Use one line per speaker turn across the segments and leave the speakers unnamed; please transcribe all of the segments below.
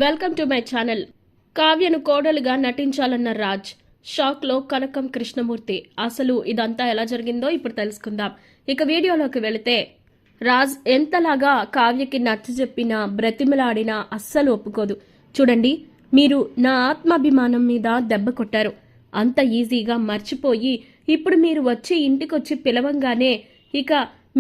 Welcome to my channel. కావ్యను కోడలుగా నటించాలన్న రాజ్, షాక్లో కనకం కృష్ణమూర్తి. అసలు ఇదంతా ఎలా జరిగిందో ఇప్పుడు తెలుసుకుందాం. ఇక వీడియోలోకి వెళితే, రాజ్ ఎంతలాగా కావ్యకి నచ్చజెప్పినా బ్రతిమలాడినా అస్సలు ఒప్పుకోదు. చూడండి, మీరు నా ఆత్మాభిమానం మీద దెబ్బ కొట్టారు. అంత ఈజీగా మర్చిపోయి ఇప్పుడు మీరు వచ్చి ఇంటికొచ్చి పిలవంగానే ఇక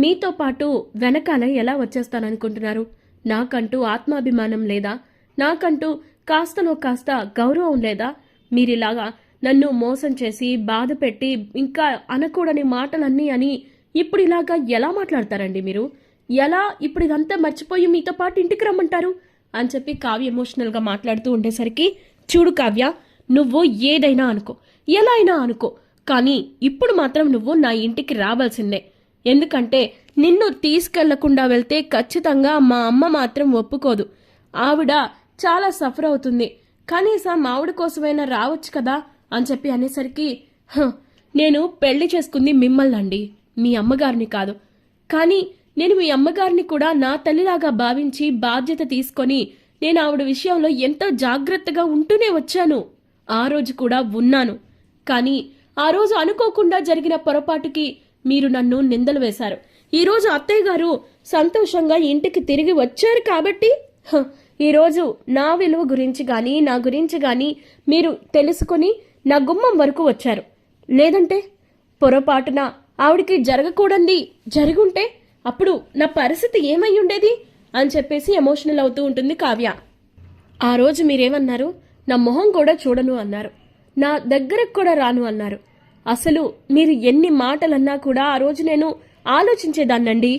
మీతో పాటు వెనకాల ఎలా వచ్చేస్తాననుకుంటున్నారు? నాకంటూ ఆత్మాభిమానం లేదా? నాకంటూ కాస్తలో కాస్త గౌరవం లేదా? మీరిలాగా నన్ను మోసం చేసి బాధ పెట్టి ఇంకా అనకూడని మాటలన్నీ అని ఇప్పుడు ఇలాగా ఎలా మాట్లాడతారండి మీరు? ఎలా ఇప్పుడు ఇదంతా మర్చిపోయి మీతో పాటు ఇంటికి రమ్మంటారు అని చెప్పి కావ్య ఎమోషనల్గా మాట్లాడుతూ ఉండేసరికి, చూడు కావ్య, నువ్వు ఏదైనా అనుకో, ఎలా అయినా అనుకో, కానీ ఇప్పుడు మాత్రం నువ్వు నా ఇంటికి రావాల్సిందే. ఎందుకంటే నిన్ను తీసుకెళ్లకుండా వెళ్తే ఖచ్చితంగా మా అమ్మ మాత్రం ఒప్పుకోదు. ఆవిడ చాలా సఫర్ అవుతుంది. కనీసం ఆవిడ కోసమైనా రావచ్చు కదా అని చెప్పి అనేసరికి, నేను పెళ్లి చేసుకుంది మిమ్మల్నండి, మీ అమ్మగారిని కాదు. కానీ నేను మీ అమ్మగారిని కూడా నా తల్లిలాగా భావించి బాధ్యత తీసుకొని నేను ఆవిడ విషయంలో ఎంతో జాగ్రత్తగా ఉంటూనే వచ్చాను. ఆ రోజు కూడా ఉన్నాను. కానీ ఆ రోజు అనుకోకుండా జరిగిన పొరపాటుకి మీరు నన్ను నిందలు వేశారు. ఈరోజు అత్తయ్య గారు సంతోషంగా ఇంటికి తిరిగి వచ్చారు కాబట్టి ఈరోజు నా విలువ గురించి కానీ నా గురించి కానీ మీరు తెలుసుకొని నా గుమ్మం వరకు వచ్చారు. లేదంటే పొరపాటున ఆవిడికి జరగకూడంది జరుగుంటే అప్పుడు నా పరిస్థితి ఏమై ఉండేది అని చెప్పేసి ఎమోషనల్ అవుతూ ఉంటుంది కావ్య. ఆ రోజు మీరేమన్నారు? నా మొహం కూడా చూడను అన్నారు, నా దగ్గరకు కూడా రాను అన్నారు. అసలు మీరు ఎన్ని మాటలన్నా కూడా ఆ రోజు నేను ఆలోచించేదాన్నండి.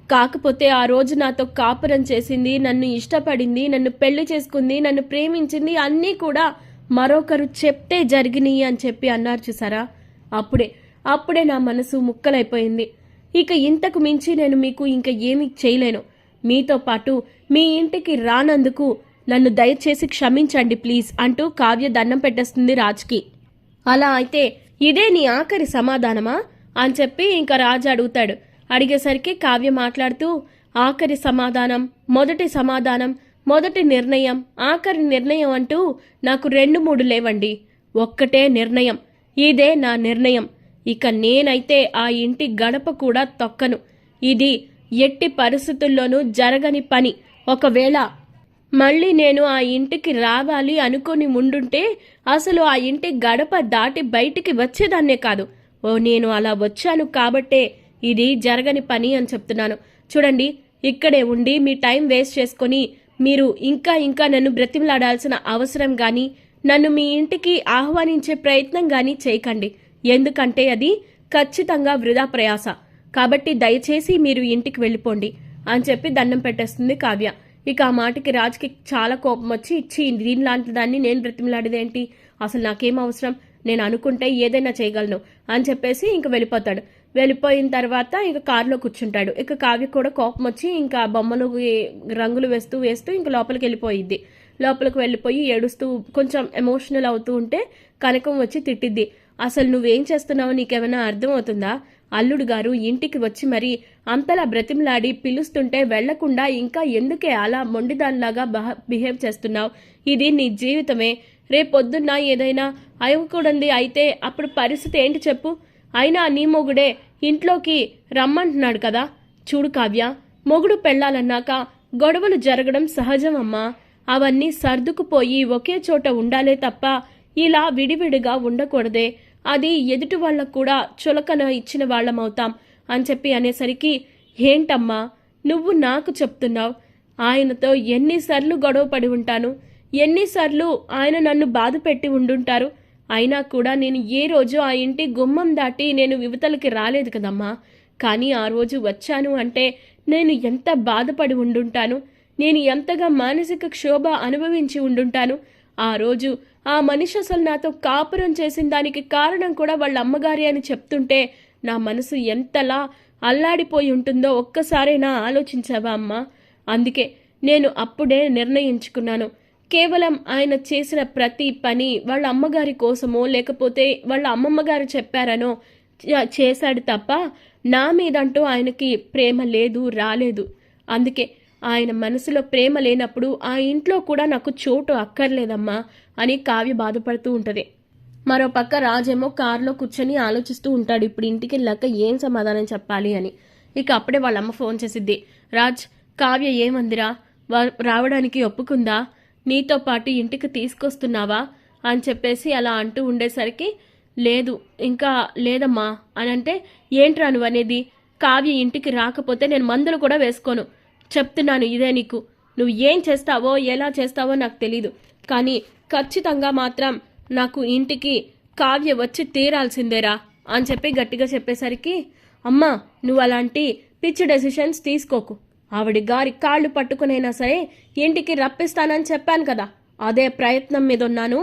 కాకపోతే ఆ రోజు నాతో కాపురం చేసింది, నన్ను ఇష్టపడింది, నన్ను పెళ్లి చేసుకుంది, నన్ను ప్రేమించింది అన్నీ కూడా మరొకరు చెప్తే జరిగినాయి అని చెప్పి అన్నారు చూసారా? అప్పుడే నా మనసు ముక్కలైపోయింది. ఇక ఇంతకు మించి నేను మీకు ఇంకా ఏమీ చేయలేను. మీతో పాటు మీ ఇంటికి రానందుకు నన్ను దయచేసి క్షమించండి ప్లీజ్ అంటూ కావ్య దండం పెట్టేస్తుంది రాజ్కి. అలా అయితే ఇదే నీ ఆఖరి సమాధానమా అని చెప్పి ఇంకా రాజు అడుగుతాడు. అడిగేసరికి కావ్య మాట్లాడుతూ, ఆఖరి సమాధానం, మొదటి సమాధానం, మొదటి నిర్ణయం, ఆఖరి నిర్ణయం అంటూ నాకు 2-3 లేవండి. ఒక్కటే నిర్ణయం, ఇదే నా నిర్ణయం. ఇక నేనైతే ఆ ఇంటి గడప కూడా తొక్కను. ఇది ఎట్టి పరిస్థితుల్లోనూ జరగని పని. ఒకవేళ మళ్ళీ నేను ఆ ఇంటికి రావాలి అనుకుని ఉండుంటే అసలు ఆ ఇంటి గడప దాటి బయటికి వచ్చేదాన్నే కాదు. నేను అలా వచ్చాను కాబట్టే ఇది జరగని పని అని చెప్తున్నాను. చూడండి, ఇక్కడే ఉండి మీ టైం వేస్ట్ చేసుకొని మీరు ఇంకా నన్ను బ్రతిమలాడాల్సిన అవసరం కానీ నన్ను మీ ఇంటికి ఆహ్వానించే ప్రయత్నం కానీ చేయకండి. ఎందుకంటే అది ఖచ్చితంగా వృధా ప్రయాస. కాబట్టి దయచేసి మీరు ఇంటికి వెళ్ళిపోండి అని చెప్పి దండం పెట్టేస్తుంది కావ్య. ఇక ఆ మాటకి రాజ్కి చాలా కోపం వచ్చి, ఇచ్చి దీనిలాంటి దాన్ని నేను బ్రతిమలాడేదేంటి, అసలు నాకేం అవసరం, నేను అనుకుంటే ఏదైనా చేయగలను అని చెప్పేసి ఇంక వెళ్ళిపోతాడు. వెళ్ళిపోయిన తర్వాత ఇక కారులో కూర్చుంటాడు. ఇక కావ్య కూడా కోపం వచ్చి ఇంకా బొమ్మలు రంగులు వేస్తూ ఇంక లోపలికి వెళ్ళిపోయిద్ది. లోపలికి వెళ్ళిపోయి ఏడుస్తూ కొంచెం ఎమోషనల్ అవుతూ ఉంటే కనకం వచ్చి తిట్టిద్ది. అసలు నువ్వేం చేస్తున్నావు, నీకేమైనా అర్థమవుతుందా? అల్లుడు గారు ఇంటికి వచ్చి మరి అంతలా బ్రతిమలాడి పిలుస్తుంటే వెళ్లకుండా ఇంకా ఎందుకే అలా మొండిదానిలాగా బిహేవ్ చేస్తున్నావు? ఇది నీ జీవితమే. రేపొద్దున్న ఏదైనా అయ్యకూడంది అయితే అప్పుడు పరిస్థితి ఏంటి చెప్పు? అయినా నీ మొగుడే ఇంట్లోకి రమ్మంటున్నాడు కదా. చూడు కావ్య, మొగుడు పెళ్ళాలన్నాక గొడవలు జరగడం సహజం అమ్మా. అవన్నీ సర్దుకుపోయి ఒకే చోట ఉండాలే తప్ప ఇలా విడివిడిగా ఉండకూడదే. అది ఎదుటి వాళ్ళకు కూడా చులకన ఇచ్చిన వాళ్ళమవుతాం అని చెప్పి అనేసరికి, ఏంటమ్మా నువ్వు నాకు చెప్తున్నావు? ఆయనతో ఎన్నిసార్లు గొడవ పడి ఉంటాను, ఎన్నిసార్లు ఆయన నన్ను బాధ పెట్టి ఉండుంటారు. అయినా కూడా నేను ఏ రోజు ఆ ఇంటి గుమ్మం దాటి నేను యువతలకి రాలేదు కదమ్మా. కానీ ఆ రోజు వచ్చాను అంటే నేను ఎంత బాధపడి ఉండుంటాను, నేను ఎంతగా మానసిక క్షోభ అనుభవించి ఉండుంటాను. ఆ రోజు ఆ మనిషి అసలు నాతో కాపురం చేసిన దానికి కారణం కూడా వాళ్ళ అమ్మగారి అని చెప్తుంటే నా మనసు ఎంతలా అల్లాడిపోయి ఉంటుందో ఒక్కసారైనా ఆలోచించావా అమ్మా? అందుకే నేను అప్పుడే నిర్ణయించుకున్నాను, కేవలం ఆయన చేసిన ప్రతి పని వాళ్ళ అమ్మగారి కోసమో లేకపోతే వాళ్ళ అమ్మమ్మగారు చెప్పారనో చేశాడు తప్ప నా మీదంటూ ఆయనకి ప్రేమ లేదు, రాలేదు. అందుకే ఆయన మనసులో ప్రేమ లేనప్పుడు ఆ ఇంట్లో కూడా నాకు చోటు అక్కర్లేదమ్మా అని కావ్య బాధపడుతూ ఉంటుంది. మరో పక్క రాజేమో కారులో కూర్చొని ఆలోచిస్తూ ఉంటాడు, ఇప్పుడు ఇంటికి వెళ్ళాక ఏం సమాధానం చెప్పాలి అని. ఇక అప్పుడే వాళ్ళమ్మ ఫోన్ చేసిద్ది. రాజ్, కావ్య ఏమందిరా, రావడానికి ఒప్పుకుందా, నీతో పాటు ఇంటికి తీసుకొస్తున్నావా అని చెప్పేసి అలా అంటూ ఉండేసరికి, లేదు ఇంకా లేదమ్మా అని అంటే, ఏంట్రా నువ్వు అనేది, కావ్య ఇంటికి రాకపోతే నేను మందులు కూడా వేసుకోను, చెప్తున్నాను ఇదే నీకు, నువ్వు ఏం చేస్తావో ఎలా చేస్తావో నాకు తెలీదు, కానీ ఖచ్చితంగా మాత్రం నాకు ఇంటికి కావ్య వచ్చి తీరాల్సిందేరా అని చెప్పి గట్టిగా చెప్పేసరికి, అమ్మా నువ్వు అలాంటి పిచ్చి డెసిషన్స్ తీసుకోకు, ఆవిడ గారి కాళ్ళు పట్టుకునైనా సరే ఇంటికి రప్పిస్తానని చెప్పాను కదా, అదే ప్రయత్నం మీద ఉన్నాను,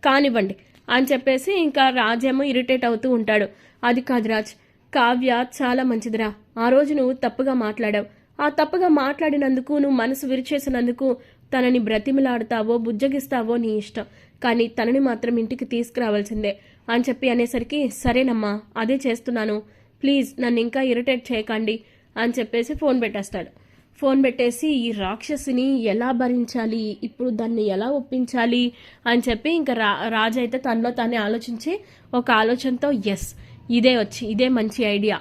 కానివ్వండి అని చెప్పేసి ఇంకా రాజేమో ఇరిటేట్ అవుతూ ఉంటాడు. అది కాదు రాజ్, కావ్య చాలా మంచిదిరా, ఆ రోజు నువ్వు తప్పుగా మాట్లాడావు, ఆ తప్పుగా మాట్లాడినందుకు నువ్వు మనసు విరిచేసినందుకు తనని బ్రతిమిలాడతావో బుజ్జగిస్తావో నీ ఇష్టం, కానీ తనని మాత్రం ఇంటికి తీసుకురావాల్సిందే అని చెప్పి అనేసరికి, సరేనమ్మా అదే చేస్తున్నాను, ప్లీజ్ నన్ను ఇంకా ఇరిటేట్ చేయకండి అని చెప్పేసి ఫోన్ పెట్టేస్తాడు. ఫోన్ పెట్టేసి ఈ రాక్షసిని ఎలా భరించాలి, ఇప్పుడు దాన్ని ఎలా ఒప్పించాలి అని చెప్పి ఇంకా రాజు అయితే తనలో తానే ఆలోచించి ఒక ఆలోచనతో, ఎస్ ఇదే మంచి ఐడియా,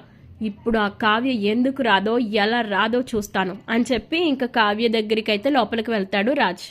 ఇప్పుడు ఆ కావ్య ఎందుకు రాదో ఎలా రాదో చూస్తాను అని చెప్పి ఇంకా కావ్య దగ్గరికి అయితే లోపలికి వెళ్తాడు రాజ్.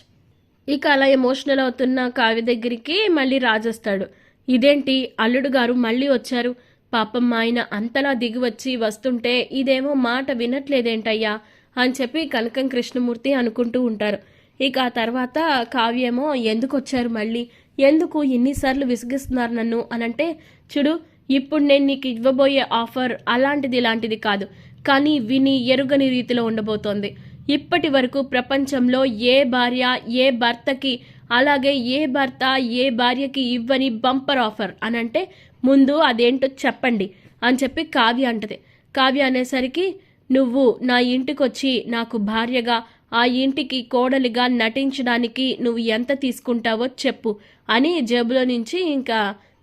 ఇక అలా ఎమోషనల్ అవుతున్న కావ్య దగ్గరికి మళ్ళీ రాజు వస్తాడు. ఇదేంటి అల్లుడు గారు మళ్ళీ వచ్చారు, పాపం ఆయన అంతలా దిగివచ్చి వస్తుంటే ఇదేమో మాట వినట్లేదేంటయ్యా అని చెప్పి కనకం కృష్ణమూర్తి అనుకుంటూ ఉంటారు. ఇక ఆ తర్వాత కావ్యేమో, ఎందుకు వచ్చారు మళ్ళీ, ఎందుకు ఇన్నిసార్లు విసిగిస్తున్నారు నన్ను అనంటే, చూడు ఇప్పుడు నేను నీకు ఇవ్వబోయే ఆఫర్ అలాంటిది ఇలాంటిది కాదు, కానీ విని ఎరుగని రీతిలో ఉండబోతోంది. ఇప్పటి వరకు ప్రపంచంలో ఏ భార్య ఏ భర్తకి, అలాగే ఏ భర్త ఏ భార్యకి ఇవ్వని బంపర్ ఆఫర్ అనంటే, ముందు అదేంటో చెప్పండి అని చెప్పి కావ్య అంటది. కావ్య అనేసరికి, నువ్వు నా ఇంటికొచ్చి నాకు భార్యగా ఆ ఇంటికి కోడలిగా నటించడానికి నువ్వు ఎంత తీసుకుంటావో చెప్పు అని జేబులో నుంచి ఇంకా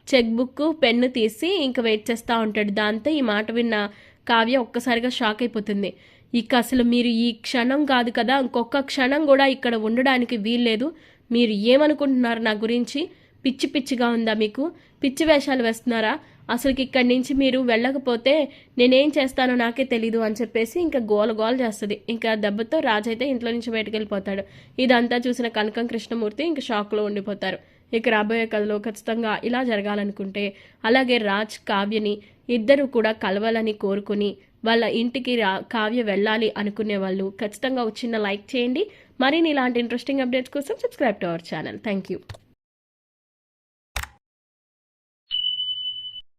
చెక్ బుక్ పెన్ను తీసి ఇంకా వెయిట్ చేస్తూ ఉంటాడు. దాంతో ఈ మాట విన్న కావ్య ఒక్కసారిగా షాక్ అయిపోతుంది. ఇక అసలు మీరు ఈ క్షణం కాదు కదా, ఇంకొక క్షణం కూడా ఇక్కడ ఉండడానికి వీల్లేదు, మీరు ఏమనుకుంటున్నారు నా గురించి, పిచ్చి పిచ్చిగా ఉందా మీకు, పిచ్చి వేషాలు వేస్తున్నారా, అసలుకి ఇక్కడి నుంచి మీరు వెళ్ళకపోతే నేనేం చేస్తానో నాకే తెలీదు అని చెప్పేసి ఇంకా గోల చేస్తుంది. ఇంకా దెబ్బతో రాజు అయితే ఇంట్లో నుంచి బయటకు వెళ్ళిపోతాడు. ఇదంతా చూసిన కనకం కృష్ణమూర్తి ఇంకా షాక్లో ఉండిపోతారు. ఇక రాబోయే కథలో ఖచ్చితంగా ఇలా జరగాలనుకుంటే, అలాగే రాజ్ కావ్యని ఇద్దరు కూడా కలవాలని కోరుకుని వాళ్ళ ఇంటికి కావ్య వెళ్ళాలి అనుకునే వాళ్ళు ఖచ్చితంగా ఒక చిన్న లైక్ చేయండి. మరిన్ని ఇలాంటి ఇంట్రెస్టింగ్ అప్డేట్స్ కోసం subscribe to our channel. Thank you.